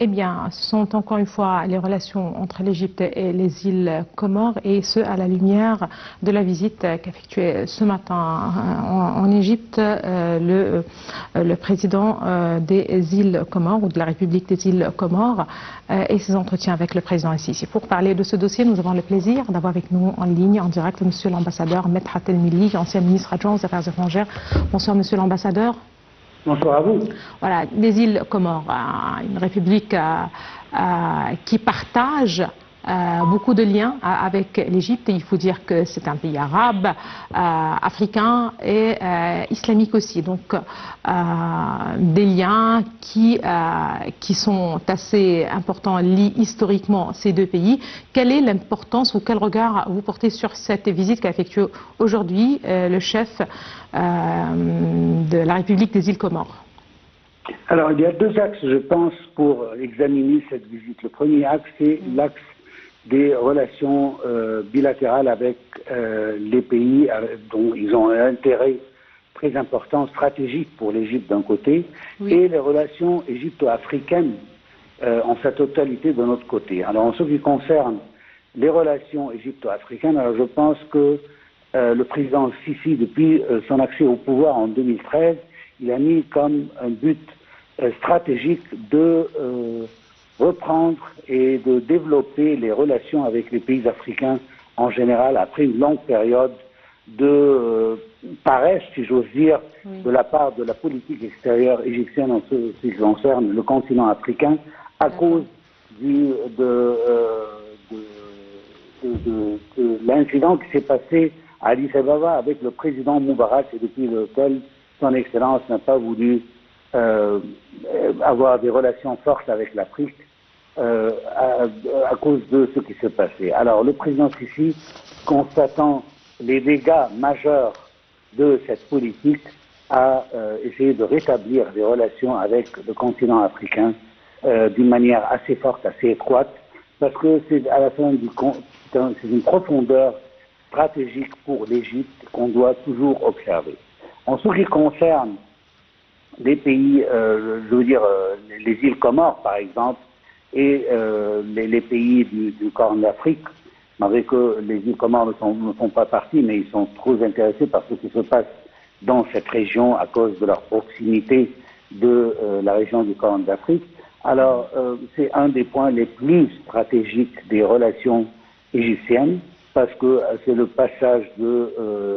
Eh bien, ce sont encore une fois les relations entre l'Égypte et les îles Comores, et ce à la lumière de la visite qu'effectuait ce matin en Égypte le président des îles Comores, ou de la République des îles Comores, et ses entretiens avec le président Al-Sisi. Pour parler de ce dossier, nous avons le plaisir d'avoir avec nous en ligne, en direct, monsieur l'ambassadeur Medhat El-Mili, ancien ministre adjoint aux Affaires étrangères. Bonsoir, monsieur l'ambassadeur. Bonsoir à vous. Voilà, les îles Comores, une république qui partage beaucoup de liens avec l'Égypte. Il faut dire que c'est un pays arabe, africain et islamique aussi. Donc des liens qui sont assez importants, lient historiquement ces deux pays. Quelle est l'importance ou quel regard vous portez sur cette visite qu'a effectuée aujourd'hui le chef de la République des îles Comores? Alors, il y a deux axes, je pense, pour examiner cette visite. Le premier axe, c'est l'axe des relations bilatérales avec les pays dont ils ont un intérêt très important, stratégique pour l'Égypte d'un côté, et les relations égypto-africaines en sa totalité de notre côté. Alors, en ce qui concerne les relations égypto-africaines, alors je pense que le président Sisi, depuis son accès au pouvoir en 2013, il a mis comme un but stratégique de reprendre et de développer les relations avec les pays africains en général, après une longue période de paresse, si j'ose dire, de la part de la politique extérieure égyptienne en ce qui concerne le continent africain, à cause de l'incident qui s'est passé à Addis Ababa avec le président Moubarak, et depuis lequel son Excellence n'a pas voulu avoir des relations fortes avec l'Afrique à cause de ce qui s'est passé. Alors le président Sisi, constatant les dégâts majeurs de cette politique, a essayé de rétablir des relations avec le continent africain d'une manière assez forte, assez étroite, parce que c'est à la fin du compte, c'est une profondeur stratégique pour l'Égypte qu'on doit toujours observer. En ce qui concerne les pays, je veux dire les îles Comores par exemple, et les pays du Corne d'Afrique, malgré que les îles Comores ne font pas partie, mais ils sont trop intéressés par ce qui se passe dans cette région à cause de leur proximité de la région du Corne d'Afrique. Alors, c'est un des points les plus stratégiques des relations égyptiennes, parce que c'est le passage de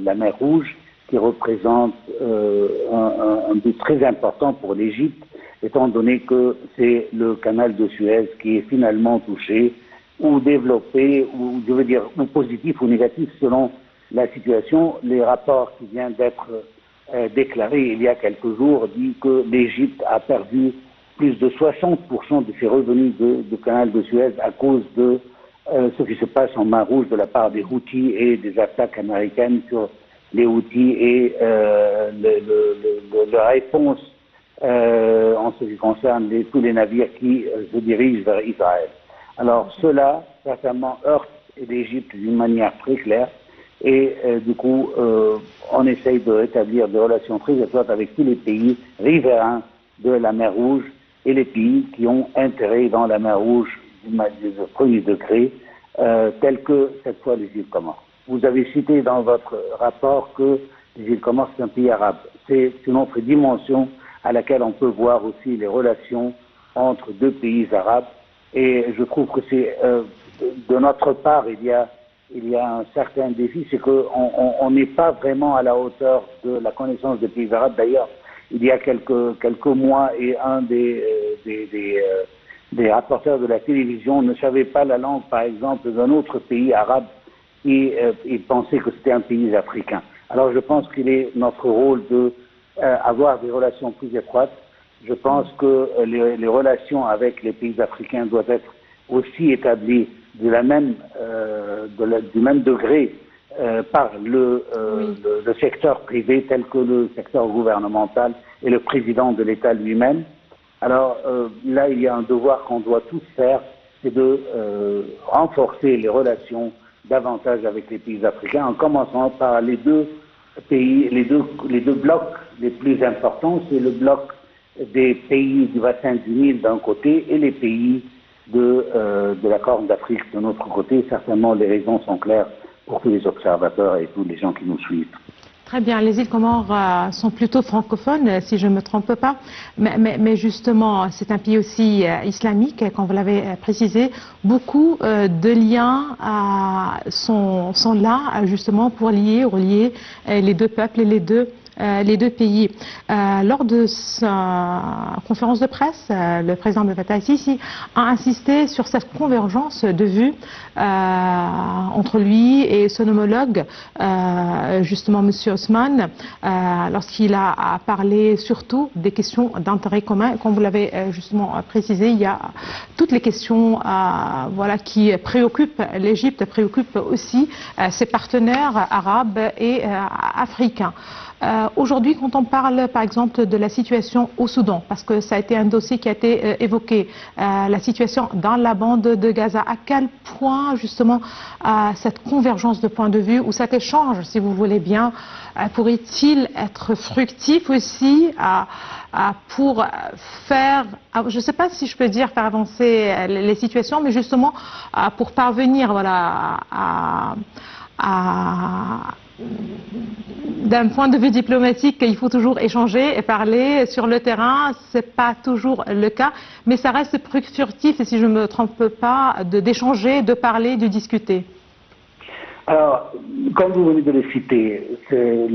la mer Rouge qui représente un but très important pour l'Égypte, étant donné que c'est le canal de Suez qui est finalement touché ou développé, ou je veux dire, ou positif ou négatif selon la situation. Les rapports qui viennent d'être déclarés il y a quelques jours disent que l'Égypte a perdu plus de 60% de ses revenus du canal de Suez à cause de ce qui se passe en mer Rouge de la part des Houthis et des attaques américaines sur les Houthis et la réponse en ce qui concerne tous les navires qui se dirigent vers Israël. Alors cela, certainement, heurte l'Égypte d'une manière très claire, et du coup, on essaye de rétablir des relations très étroites avec tous les pays riverains de la mer Rouge et les pays qui ont intérêt dans la mer Rouge du premier degré, tels que cette fois les îles Comores. Vous avez cité dans votre rapport que les îles Comores, c'est un pays arabe. C'est une autre dimension à laquelle on peut voir aussi les relations entre deux pays arabes. Et je trouve que c'est de notre part, il y a un certain défi, c'est qu'on n'est pas vraiment à la hauteur de la connaissance des pays arabes. D'ailleurs, il y a quelques mois, et un des rapporteurs de la télévision ne savait pas la langue, par exemple, d'un autre pays arabe, et il pensait que c'était un pays africain. Alors je pense qu'il est notre rôle de avoir des relations plus étroites. Je pense que les relations avec les pays africains doivent être aussi établies du même degré par le secteur privé, tel que le secteur gouvernemental et le président de l'État lui-même. Alors là, il y a un devoir qu'on doit tous faire, c'est de renforcer les relations davantage avec les pays africains, en commençant par les deux pays, les deux blocs les plus importants. C'est le bloc des pays du bassin du Nil d'un côté et les pays de la Corne d'Afrique de notre côté. Certainement, les raisons sont claires pour tous les observateurs et tous les gens qui nous suivent. Très bien, les îles Comores sont plutôt francophones, si je ne me trompe pas, mais justement, c'est un pays aussi islamique, comme vous l'avez précisé. Beaucoup de liens sont là, justement, pour relier les deux peuples et les deux pays. Lors de sa conférence de presse, le président Abdel Fattah el-Sisi a insisté sur cette convergence de vues entre lui et son homologue, justement M. Osman, lorsqu'il a parlé surtout des questions d'intérêt commun. Comme vous l'avez justement précisé, il y a toutes les questions voilà, qui préoccupent l'Égypte, préoccupent aussi ses partenaires arabes et africains. Aujourd'hui, quand on parle par exemple de la situation au Soudan, parce que ça a été un dossier qui a été évoqué, la situation dans la bande de Gaza, à quel point justement cette convergence de points de vue ou cet échange, si vous voulez bien, pourrait-il être fructif aussi pour faire, je ne sais pas si je peux dire faire avancer les situations, mais justement pour parvenir voilà, d'un point de vue diplomatique, il faut toujours échanger et parler sur le terrain, c'est pas toujours le cas, mais ça reste furtif, et si je ne me trompe pas, d'échanger, de parler, de discuter. Alors, comme vous venez de le citer, c'est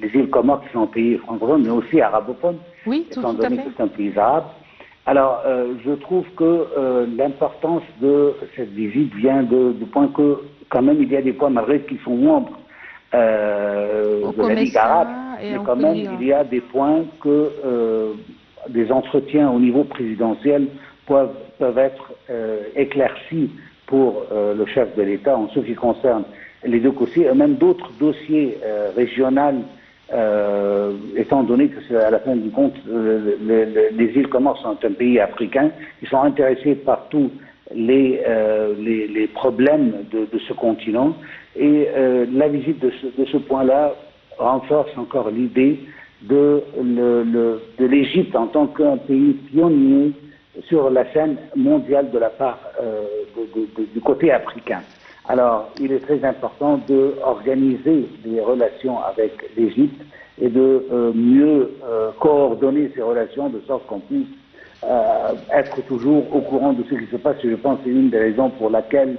les îles Comores qui sont un pays francophone, mais aussi arabophone, oui, étant donné que c'est un pays arabe. Alors, je trouve que l'importance de cette visite vient du point que, quand même, il y a des points, malgré qu'ils sont membres de la Ligue arabe, mais quand même, il y a des points que des entretiens au niveau présidentiel peuvent être éclaircis pour le chef de l'État en ce qui concerne les deux dossiers, et même d'autres dossiers régionaux, étant donné que à la fin du compte, les îles Comores sont un pays africain, ils sont intéressés par tous les problèmes de ce continent, et la visite de ce point-là renforce encore l'idée de l'Égypte en tant qu'un pays pionnier sur la scène mondiale de la part du côté africain. Alors, il est très important d'organiser des relations avec l'Égypte et de mieux coordonner ces relations de sorte qu'on puisse être toujours au courant de ce qui se passe. Et je pense que c'est une des raisons pour laquelle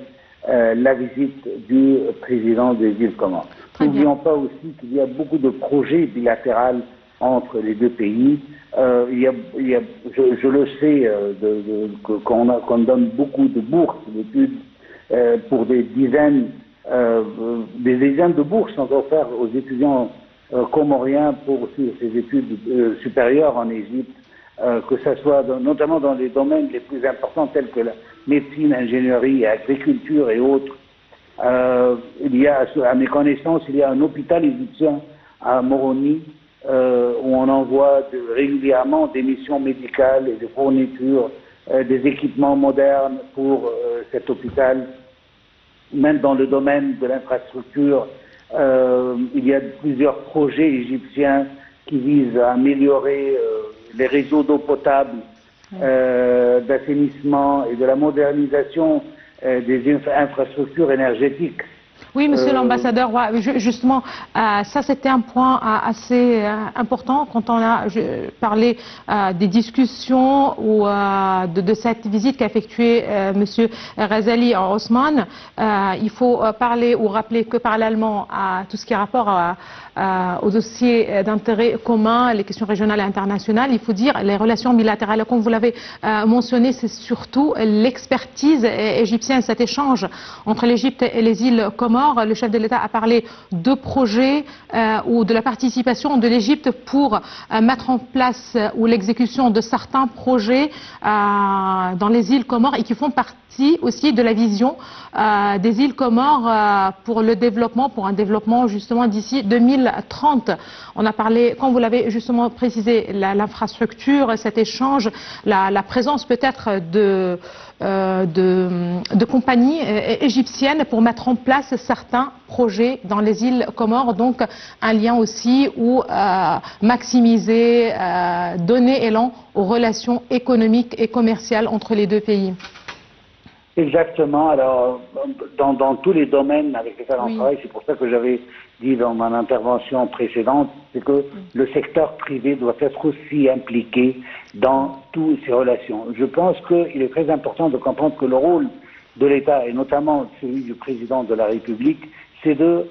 la visite du président des îles Comores. N'oublions pas aussi qu'il y a beaucoup de projets bilatéraux entre les deux pays. Je le sais, qu'on donne beaucoup de bourses d'études pour des dizaines de bourses sont offertes aux étudiants comoriens pour ces études supérieures en Égypte, que ce soit notamment dans les domaines les plus importants tels que la médecine, ingénierie, agriculture et autres. Il y a, à mes connaissances, il y a un hôpital égyptien à Moroni où on envoie régulièrement des missions médicales et des fournitures, des équipements modernes pour cet hôpital. Même dans le domaine de l'infrastructure, il y a plusieurs projets égyptiens qui visent à améliorer les réseaux d'eau potable, d'assainissement et de la modernisation des infrastructures énergétiques. Oui, monsieur l'ambassadeur, justement, ça c'était un point assez important quand on a parlé des discussions ou de cette visite qu'a effectuée monsieur Razali en Osman. Il faut parler ou rappeler que parallèlement à tout ce qui est rapport aux dossiers d'intérêt commun, les questions régionales et internationales, il faut dire les relations bilatérales. Comme vous l'avez mentionné, c'est surtout l'expertise égyptienne, cet échange entre l'Égypte et les îles Comores. Le chef de l'État a parlé de projets ou de la participation de l'Égypte pour mettre en place ou l'exécution de certains projets dans les îles Comores et qui font partie partie aussi de la vision des îles Comores pour le développement, pour un développement justement d'ici 2030. On a parlé, quand vous l'avez justement précisé, l'infrastructure, cet échange, la présence peut-être de compagnies égyptiennes pour mettre en place certains projets dans les îles Comores, donc un lien aussi où maximiser, donner élan aux relations économiques et commerciales entre les deux pays. Exactement. Alors, dans tous les domaines avec lesquels on travaille, c'est pour ça que j'avais dit dans mon intervention précédente, c'est que le secteur privé doit être aussi impliqué dans toutes ces relations. Je pense qu'il est très important de comprendre que le rôle de l'État, et notamment celui du président de la République, c'est de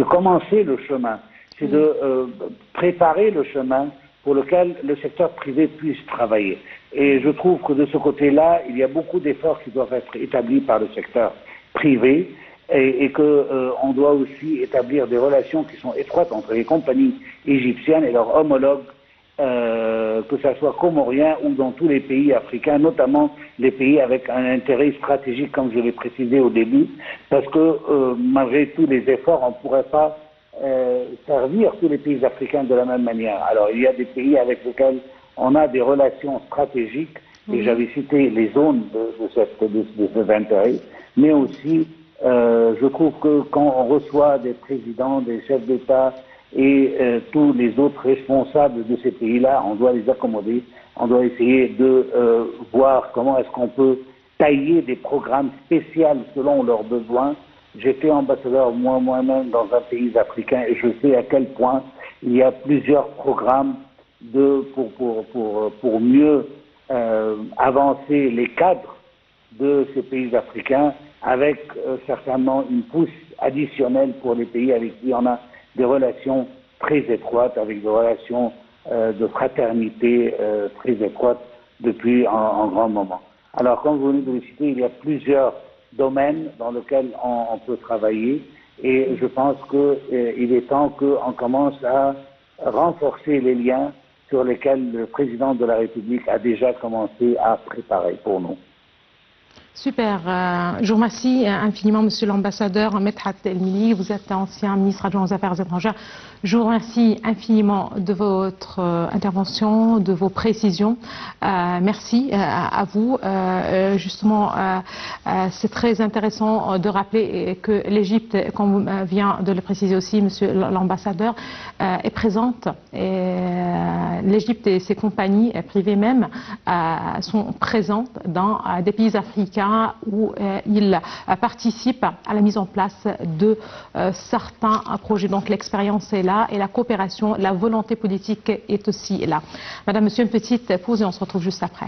commencer le chemin, c'est de préparer le chemin pour lequel le secteur privé puisse travailler. Et je trouve que de ce côté-là, il y a beaucoup d'efforts qui doivent être établis par le secteur privé et qu'on doit aussi établir des relations qui sont étroites entre les compagnies égyptiennes et leurs homologues, que ce soit comoriens ou dans tous les pays africains, notamment les pays avec un intérêt stratégique, comme je l'ai précisé au début, parce que malgré tous les efforts, on ne pourrait pas servir tous les pays africains de la même manière. Alors, il y a des pays avec lesquels on a des relations stratégiques, et j'avais cité les zones de cet intérêt, mais aussi, je trouve que quand on reçoit des présidents, des chefs d'État et tous les autres responsables de ces pays-là, on doit les accommoder, on doit essayer de voir comment est-ce qu'on peut tailler des programmes spéciaux selon leurs besoins. J'étais ambassadeur moi-même dans un pays africain et je sais à quel point il y a plusieurs programmes pour mieux avancer les cadres de ces pays africains, avec certainement une pousse additionnelle pour les pays avec qui on a des relations très étroites, avec des relations de fraternité très étroites depuis un grand moment. Alors, comme vous venez de le citer, il y a plusieurs domaines dans lesquels on peut travailler et je pense qu'il est temps qu'on commence à renforcer les liens sur lesquels le président de la République a déjà commencé à préparer pour nous. Super. Je vous remercie infiniment, Monsieur l'ambassadeur Medhat El-Mili. Vous êtes ancien ministre adjoint aux Affaires étrangères. Je vous remercie infiniment de votre intervention, de vos précisions. Merci à vous. Justement, c'est très intéressant de rappeler que l'Égypte, comme vient de le préciser aussi Monsieur l'ambassadeur, est présente. L'Égypte et ses compagnies privées même sont présentes dans des pays africains où il participe à la mise en place de certains projets. Donc l'expérience est là et la coopération, la volonté politique est aussi là. Madame, Monsieur, une petite pause et on se retrouve juste après.